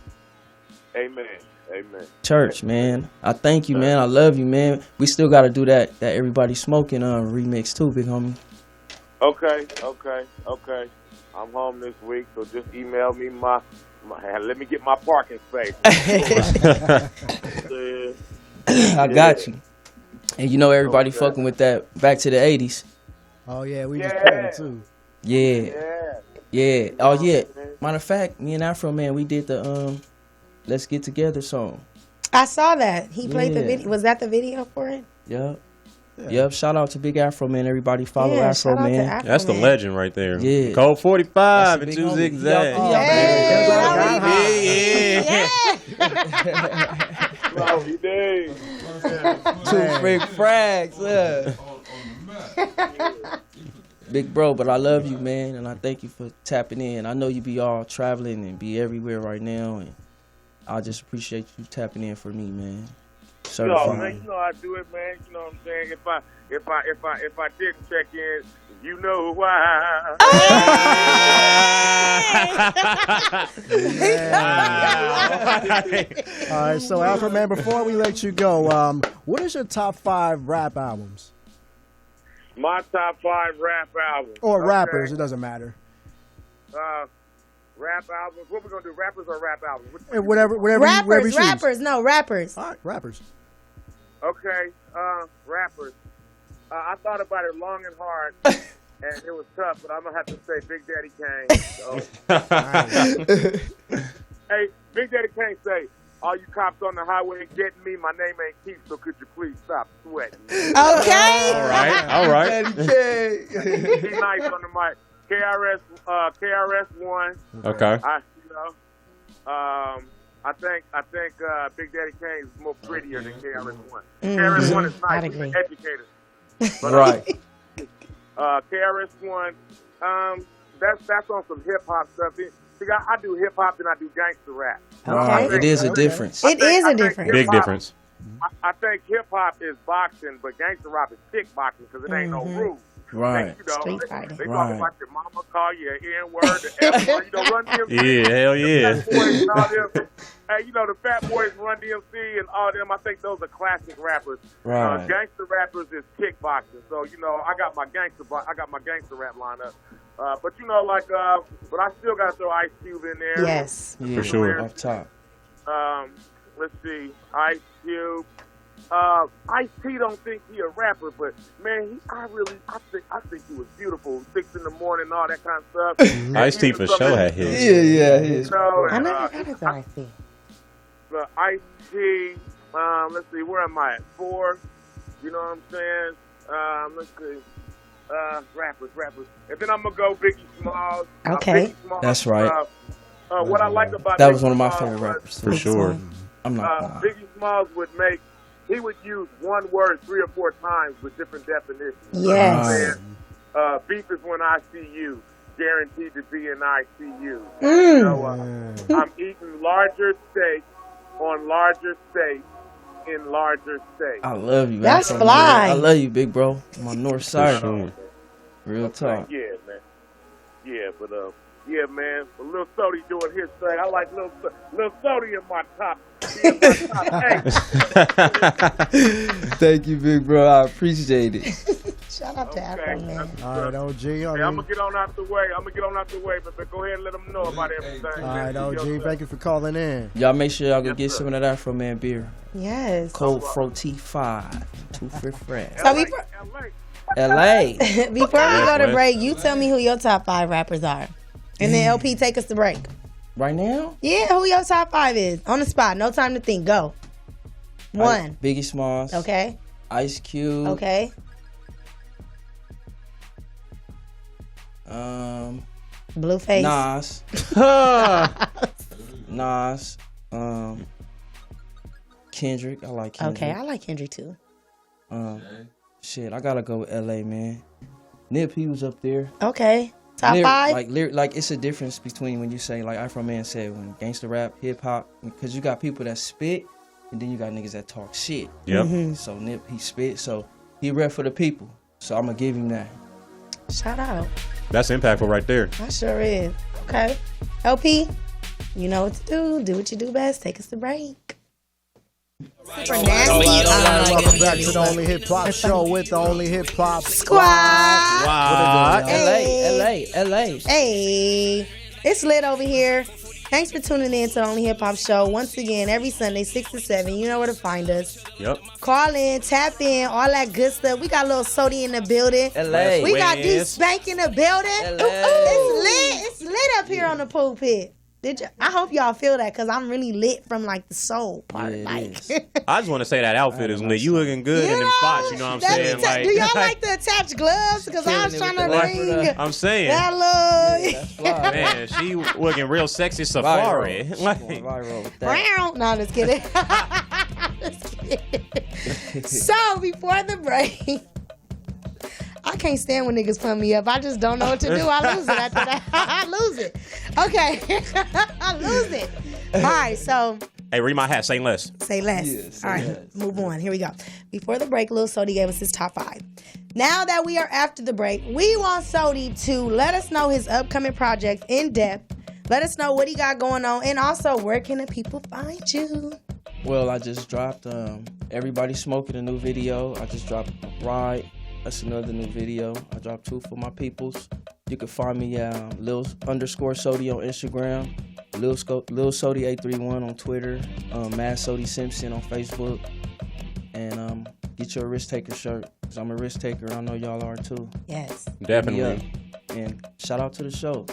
Amen. Church, man. I thank you, man. I love you, man. We still got to do that Everybody Smoking remix too, big homie. Okay. I'm home this week, so just email me let me get my parking space. I got you. And you know everybody fucking with that back to the 80s. Oh, yeah. We just played it, too. Yeah. Oh, yeah. Matter of fact, me and Afro Man, we did the Let's Get Together song. I saw that. He played the video. Was that the video for it? Yep. Shout out to Big Afro Man. Everybody follow Afro shout out to Man. Afro That's the Man. legend right there. Yeah. Code 45 and That's a 2 big homie. zigzags. Lovely day. 2 Freak Frags. Big bro, but I love you, man, and I thank you for tapping in. I know you be all traveling and be everywhere right now, and I just appreciate you tapping in for me, man. Yo, man, you know I do it, man. You know what I'm saying? If I didn't check in, you know why. All right, so Afro Man, before we let you go, what is your top 5 rap albums? My top 5 rap albums. Or rappers, it doesn't matter. Rap albums. What we gonna do? Rappers or rap albums? Whatever you choose. Rappers. All right, rappers. Okay, rappers. I thought about it long and hard, and it was tough, but I'm gonna have to say Big Daddy Kane. So. Hey, Big Daddy Kane say, "All you cops on the highway getting me, my name ain't Keith, so could you please stop sweating?" Okay. All right. Be nice on the mic. KRS-One. Okay. I think Big Daddy Kane is more prettier than KRS-One. KRS-One is nice, he's an educator. But, Right. KRS-One, that's on some hip hop stuff. See, I do hip hop and I do gangster rap. Right. It is a difference. It is a difference. Big difference. I think hip hop is boxing, but gangster rap is kickboxing because it ain't no rules. Right. You know, Street fighting. They talk Right. about your mama call you an N-word, the F-word, you know, Run DMC. Yeah, hell yeah. Fat Boys and all them. Hey, you know, the Fat Boys, Run DMC, and all them, I think those are classic rappers. Right. Gangster rappers is kickboxing. So, you know, I got my gangster rap lineup. But, you know, like, but I still got to throw Ice Cube in there. Yes. Yeah, For sure. Off top. Let's see, Ice Cube. Ice-T don't think he a rapper, but man, I think he was beautiful. 6 in the morning, all that kind of stuff. Ice-T for sure had hits. Yeah. You know, I and, never got it to Ice-T. Ice-T, let's see, where am I at? 4. You know what I'm saying? Let's see. Rappers. And then I'm going to go Biggie Smalls. Okay. Biggie Smalls, That's right. What I like about That Biggie was one of my Smalls favorite was, rappers. For sure. I'm not gonna lie. Biggie Smalls he would use one word 3 or 4 times with different definitions. Yes. Beef is when I see you, guaranteed to be in ICU. Mm. So, I'm eating larger steak on larger steak in larger steak. I love you. That's Afro, fly. man. I love you, big bro. My north For side. sure. Real talk. Yeah, man. Yeah, but yeah, man. But Lil Sodi doing his thing. I like Lil Sodi in my top. Thank you, big bro. I appreciate it. Shout out to Afro Man. All right, OG. Hey, I'm gonna get on out the way. But go ahead and let them know about everything. All right, OG. Thank you for calling in. Y'all make sure y'all go get some of that Afro Man beer. Yes. Cold Froti 5. 2 for fresh. So LA. before we go to break, you tell me who your top 5 rappers are. And then LP, take us to break. Right now? Yeah, who your top 5 is. On the spot. No time to think. Go. One. Biggie Smalls. Okay. Ice Cube. Okay. Blueface. Nas. Nas. Kendrick. I like Kendrick. Okay, I like Kendrick too. Shit, I gotta go with LA, man. Nip, he was up there. Okay. Top five? Like it's a difference between when you say, like Afro Man said, when gangster rap, hip hop, because you got people that spit, and then you got niggas that talk shit. Yep. Mm-hmm. So Nip, he spit, so he rap for the people. So I'm gonna give him that. Shout out. That's impactful right there. That sure is. Okay. LP, you know what to do. Do what you do best. Take us to break. Super nasty. Welcome back to the Only Hip Hop Show with the Only Hip Hop Squad. Wow. LA. Hey, it's lit over here. Thanks for tuning in to the Only Hip Hop Show. Once again, every Sunday, 6 to 7. You know where to find us. Yep. Call in, tap in, all that good stuff. We got a little Sodi in the building. LA. We got D Spank in the building. LA. It's lit up here on the pulpit. I hope y'all feel that, because I'm really lit from like the soul part. Yeah, like, I just want to say that outfit is lit. You looking good in them spots. You know what I'm saying? Like, do y'all like the attached gloves? Because I was trying to bring I'm saying. that look. Man, she looking real sexy safari. Brown. No, just kidding. Just kidding. So before the break, I can't stand when niggas pump me up. I just don't know what to do. I lose it after that. I lose it. Okay. I lose it. All right, so. Hey, read my hat. Say less. Say less. Yes, all right, less. Move on. Here we go. Before the break, Lil Sodi gave us his top 5. Now that we are after the break, we want Sodi to let us know his upcoming projects in depth. Let us know what he got going on. And also, where can the people find you? Well, I just dropped Everybody Smoking, a new video. I just dropped Ride. That's another new video. I dropped 2 for my peoples. You can find me at Lil_Sodi on Instagram, Lil Sodi 831 on Twitter, Mad Sodi Simpson on Facebook, and get your Risk Taker shirt, because I'm a risk taker. I know y'all are too. Yes. Definitely. And shout out to the show.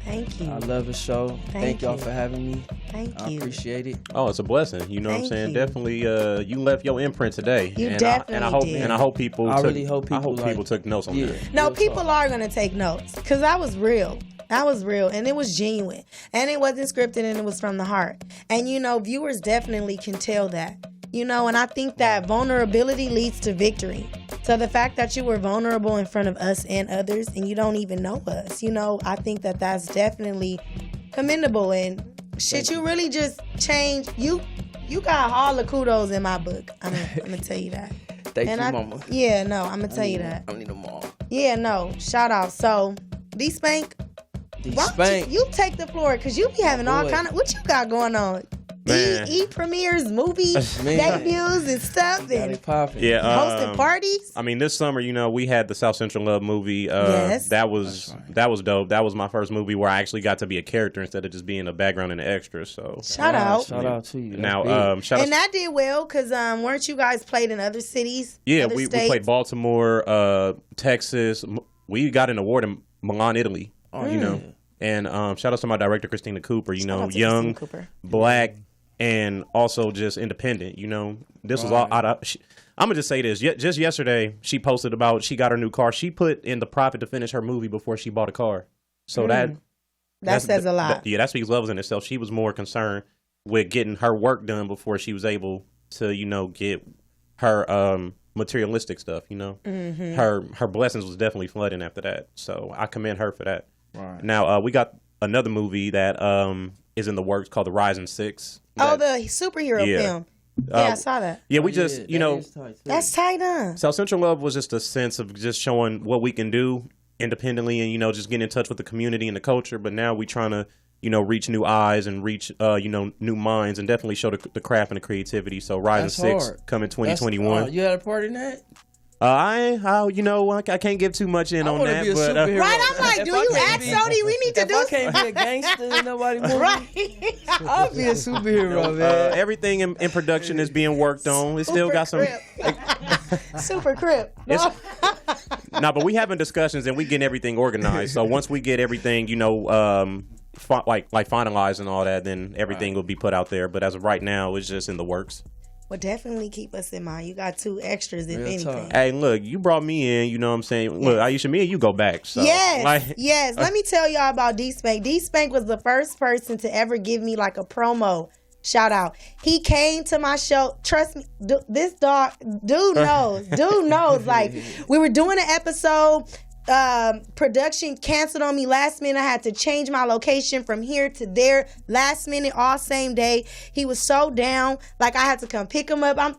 Thank you. I love the show. Thank y'all for having me. Thank I you. appreciate it. Oh, it's a blessing. You know what I'm saying? you. Definitely, you left your imprint today. You and definitely did. And I hope people. I really hope people took notes on that. No, people are going to take notes, because that was real. That was real, and it was genuine, and it wasn't scripted, and it was from the heart. And, you know, viewers definitely can tell that. You know, and I think that vulnerability leads to victory. So the fact that you were vulnerable in front of us and others, and you don't even know us, you know, I think that that's definitely commendable. And shit, you really just changed. You got all the kudos in my book. I'm gonna tell you that. Thank you, mama. Yeah, no, I'm gonna tell you that. I need them all. Yeah, no, shout out. So, D Spank, you take the floor, because you be having all kind of, what you got going on? E premieres, movies, debuts and stuff, and hosting parties. I mean, this summer, you know, we had the South Central Love movie. Yes. That was dope. That was my first movie where I actually got to be a character instead of just being a background and an extra. So shout out to you. Now, that did well, because weren't you guys played in other cities? Yeah, other we states? played Baltimore, Texas. We got an award in Milan, Italy. You know, and shout out to my director Christina Cooper. You know, young, black. And also just independent, you know. This was all out of... I'm going to just say this. Just yesterday, she posted about she got her new car. She put in the profit to finish her movie before she bought a car. So that says a lot. That speaks levels in itself. She was more concerned with getting her work done before she was able to, you know, get her materialistic stuff, you know. Mm-hmm. Her blessings was definitely flooding after that. So I commend her for that. Right. Now, we got another movie that is in the works called The Rising Six. The superhero film. Yeah, I saw that. Yeah, we just, you know. That's tight, huh? South Central Love was just a sense of just showing what we can do independently and, you know, just getting in touch with the community and the culture. But now we trying to, you know, reach new eyes and reach, you know, new minds and definitely show the craft and the creativity. So Rising Six coming 2021. You had a part in that? You know, I can't give too much in on that. But, right, I'm like, do you ask Sodi? We need to do I can't be a gangster and nobody moving. Right. I'll be a superhero, man. Everything in production is being worked on. We still got some... Super Crip. No, but we having discussions and we getting everything organized. So once we get everything, you know, like finalized and all that, then everything will be put out there. But as of right now, it's just in the works. Well, definitely keep us in mind. You got 2 extras, if Real anything. talk. Hey, look, you brought me in. You know what I'm saying? Look, Aisha, me and you go back. So, Yes. Let me tell y'all about D-Spank. D-Spank was the first person to ever give me like a promo. Shout out. He came to my show. Trust me, this dog, dude knows. Dude knows. Like, we were doing an episode. Production canceled on me last minute. I had to change my location from here to there last minute, all same day. He was so down. Like, I had to come pick him up. I'm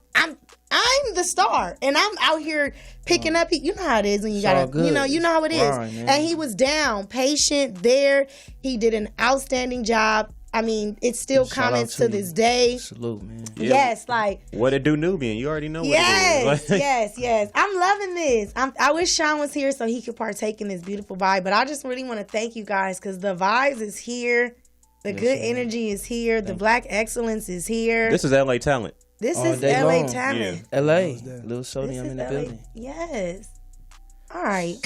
the star, and I'm out here picking up. You know how it is when you gotta, you know how it is. Right, and he was down, patient, there. He did an outstanding job. I mean, it still comments to this day. Salute, man. Yeah. Yes, like what it do, Nubian? You already know what yes, it is. yes. I'm loving this. I wish Sean was here so he could partake in this beautiful vibe. But I just really want to thank you guys because the vibes is here, the good energy is here, the black excellence is here. This is LA talent. This is LA talent. Yeah. LA, little Sodi, I'm in the LA. building. Yes. All right.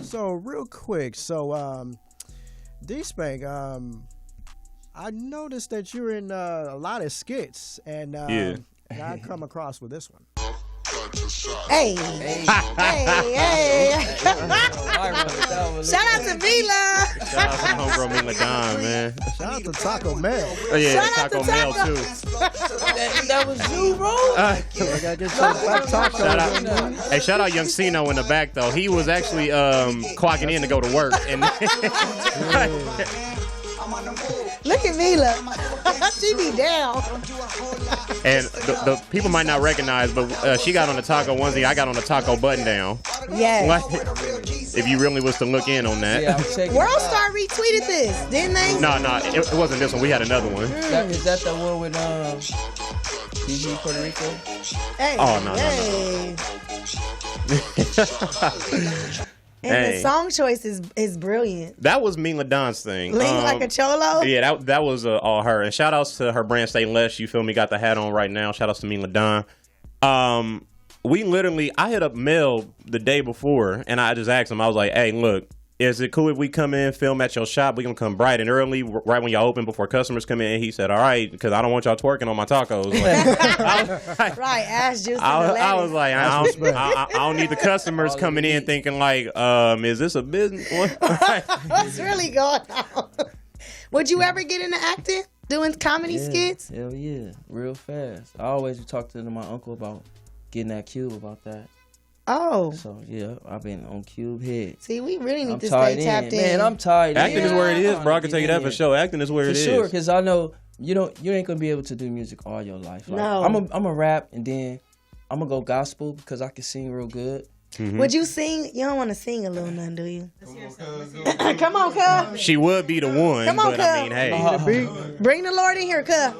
So real quick, D-Spank, I noticed that you're in a lot of skits, and I come across with this one. Hey. Shout out to Vila. Shout out to homegirl Mila Don, man. Shout out to Taco Mel. Oh, yeah, Shout Taco Mel, too. That was you, bro. I gotta get Taco. Shout out. Hey, shout out Young Sino in the back, though. He was actually clocking in to go to work. And Look at Mila. She be down. And the people might not recognize, but she got on the taco onesie. I got on the taco button down. Yes. Like, if you really was to look in on that. Yeah, World Star retweeted this, didn't they? No, it wasn't this one. We had another one. Is that the one with PG Puerto Rico? Hey, Oh, no. And the song choice is brilliant. That was Mila Don's thing. Lean like a cholo? Yeah, that was all her. And shout outs to her brand Stay Less. You feel me? Got the hat on right now. Shout outs to Mila Don. I hit up Mel the day before, and I just asked him, I was like, hey, look, is it cool if we come in, film at your shop? We gonna come bright and early, right when y'all open, before customers come in. And he said, all right, because I don't want y'all twerking on my tacos. Like, right, ass juice. I was like, I don't need the customers coming in thinking like, is this a business? What's really going on? Would you ever get into acting, doing comedy skits? Hell yeah, real fast. I always talk to my uncle about getting that cube about that. Oh. So, yeah, I've been on Cube Head. See, we really need to stay tapped in. Man, I'm tired. Acting is where it is, bro. I can tell you that for sure. Acting is where it is. For sure, because I know you ain't going to be able to do music all your life. Like, no. I'm a rap, and then I'm going to go gospel because I can sing real good. Mm-hmm. Would you sing? You don't want to sing a little none, do you? Come on, cuz. She would be the one, Come on, but I mean, hey. Bring the Lord in here, cuz.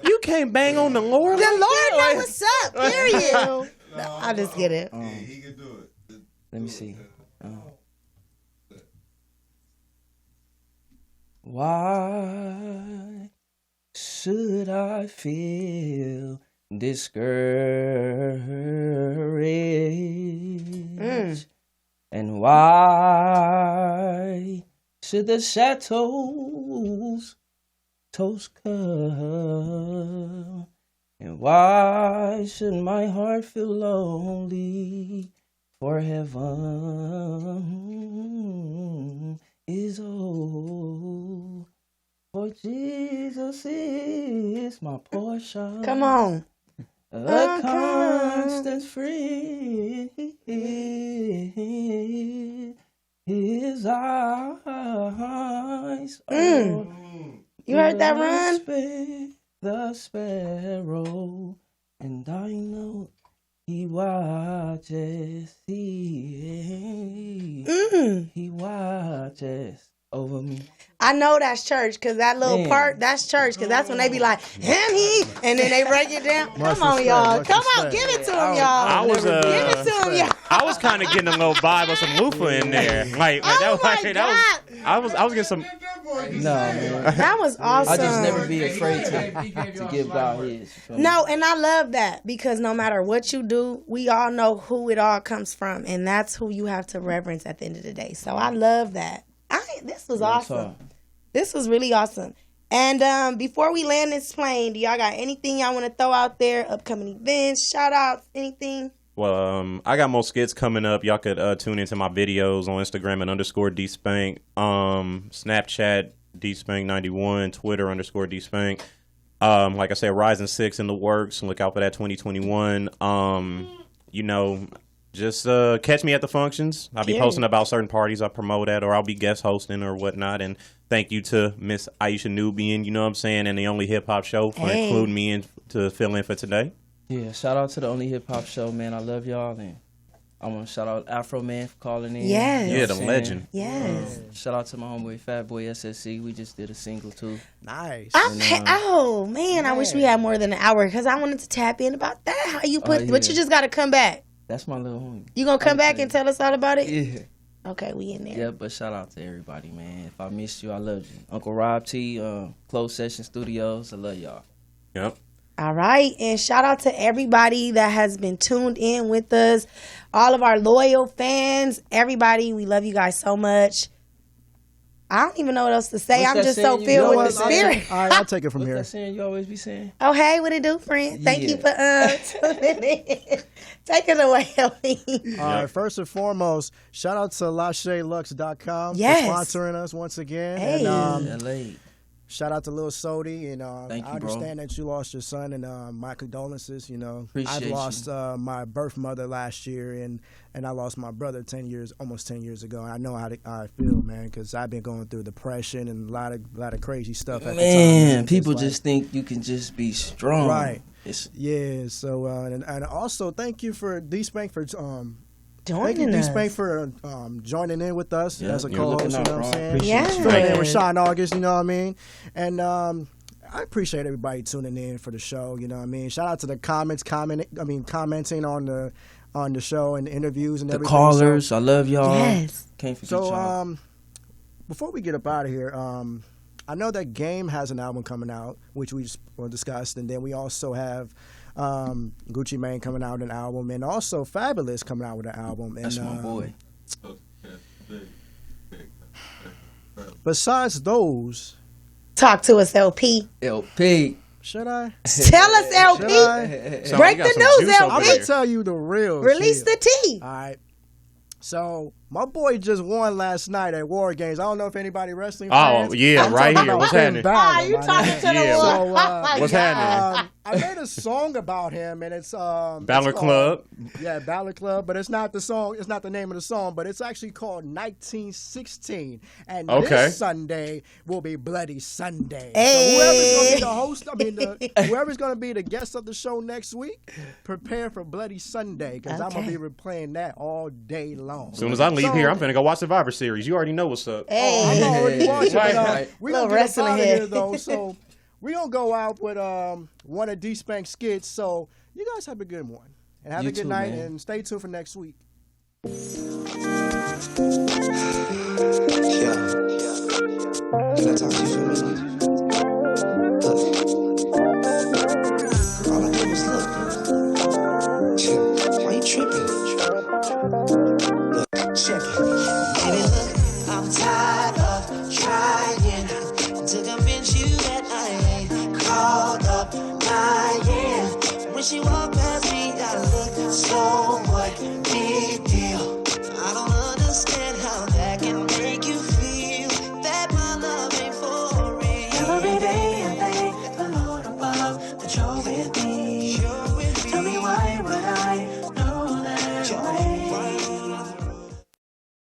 You can't bang on the Lord. The Lord know what's up, period. No, I just get it. He can do it. Let me see. Why should I feel discouraged? And why should the shadows come? And why should my heart feel lonely? For heaven is old. For Jesus is my portion. Come on. A constant friend. His eyes. You heard that, Ron? The sparrow, and I know he watches. He watches over me. I know that's church because that little part, that's church because that's when they be like, and then they break it down. Come on, y'all. Come on, give it to him, y'all. Give it to him, y'all. I was kind of getting a little vibe of some loofah in there. Like oh my God. I was getting some. No, man. That was awesome. I just never be afraid to give God his. No, and I love that because no matter what you do, we all know who it all comes from, and that's who you have to reverence at the end of the day. So I love that. This was awesome. This was really awesome. And before we land this plane, do y'all got anything y'all want to throw out there? Upcoming events, shout outs, anything? Well, I got more skits coming up. Y'all could tune into my videos on Instagram at _DSpank, Snapchat DSpank91, Twitter _DSpank. Like I said, Rising 6 in the works. Look out for that 2021. Just catch me at the functions. I'll be posting about certain parties I promote at, or I'll be guest hosting or whatnot. And thank you to Miss Aisha Nubian, you know what I'm saying, and the Only Hip Hop Show for including me in to fill in for today. Yeah, shout out to the Only Hip Hop Show, man. I love y'all. And I want to shout out Afro Man for calling in. Yes. Yeah, the legend. Yes. Shout out to my homeboy Fat Boy SSC. We just did a single too. Nice. I wish we had more than an hour because I wanted to tap in about that. How you put, but you just got to come back. That's my little homie. You gonna come back and tell us all about it? Yeah. Okay, we in there. Yeah, but shout out to everybody, man. If I missed you, I love you. Uncle Rob T, Closed Session Studios, I love y'all. Yep. All right, and shout out to everybody that has been tuned in with us, all of our loyal fans, everybody. We love you guys so much. I don't even know what else to say. I'm just so filled with the spirit. All right, I'll take it from here. What's that saying you always be saying? Oh, hey, what it do, friend? Thank you for tuning in. Take it away, Ellie. All right, first and foremost, shout out to LaShaylux.com for sponsoring us once again. Hey. And, LA. shout out to Lil Sodi, and Thank you, I understand that you lost your son, and my condolences. Appreciate I've lost my birth mother last year, and I lost my brother almost 10 years ago. And I know how I feel, man, because I've been going through depression and a lot of crazy stuff at the time. Man, people just think you can just be strong, right? Yeah. So and also thank you for DSpank for joining us. Thank you, for joining in with us as a co-host. You know what I'm saying? Yes. Filling in with Sean August. You know what I mean? And I appreciate everybody tuning in for the show. You know what I mean? Shout out to the commenting on the show and the interviews and everything. The callers, I love y'all. Yes. Can't forget y'all. So before we get up out of here, I know that Game has an album coming out, which we just discussed, and then we also have Gucci Mane coming out with an album, and also Fabulous coming out with an album. And, that's my boy. Besides those, talk to us, LP. LP. Should I? Tell us, LP. Break the news, LP. I'm gonna tell you the real. Release the tea. All right. So my boy just won last night at War Games. I don't know if anybody wrestling fans. Oh yeah, right here. What's happening? You talking to the war? What's happening? I made a song about him, and it's Ballad Club. Yeah, Ballad Club, but it's not the song. It's not the name of the song, but it's actually called 1916. And this Sunday will be Bloody Sunday. Hey. So whoever's gonna be the host, whoever's gonna be the guest of the show next week, prepare for Bloody Sunday because I'm gonna be replaying that all day long. As soon as I leave here, I'm finna go watch Survivor Series. You already know what's up. Hey. I'm already watching. But, we're gonna get up out of here here though. So we're gonna go out with one of DSpank's skits. So you guys have a good one and have a good night, and stay tuned for next week. Yeah. Can I talk to you for a minute? Look, all I did was look. Why you tripping? Look, check it. Baby, look, I'm tired of trying to convince you that I ain't caught up lying. When she walked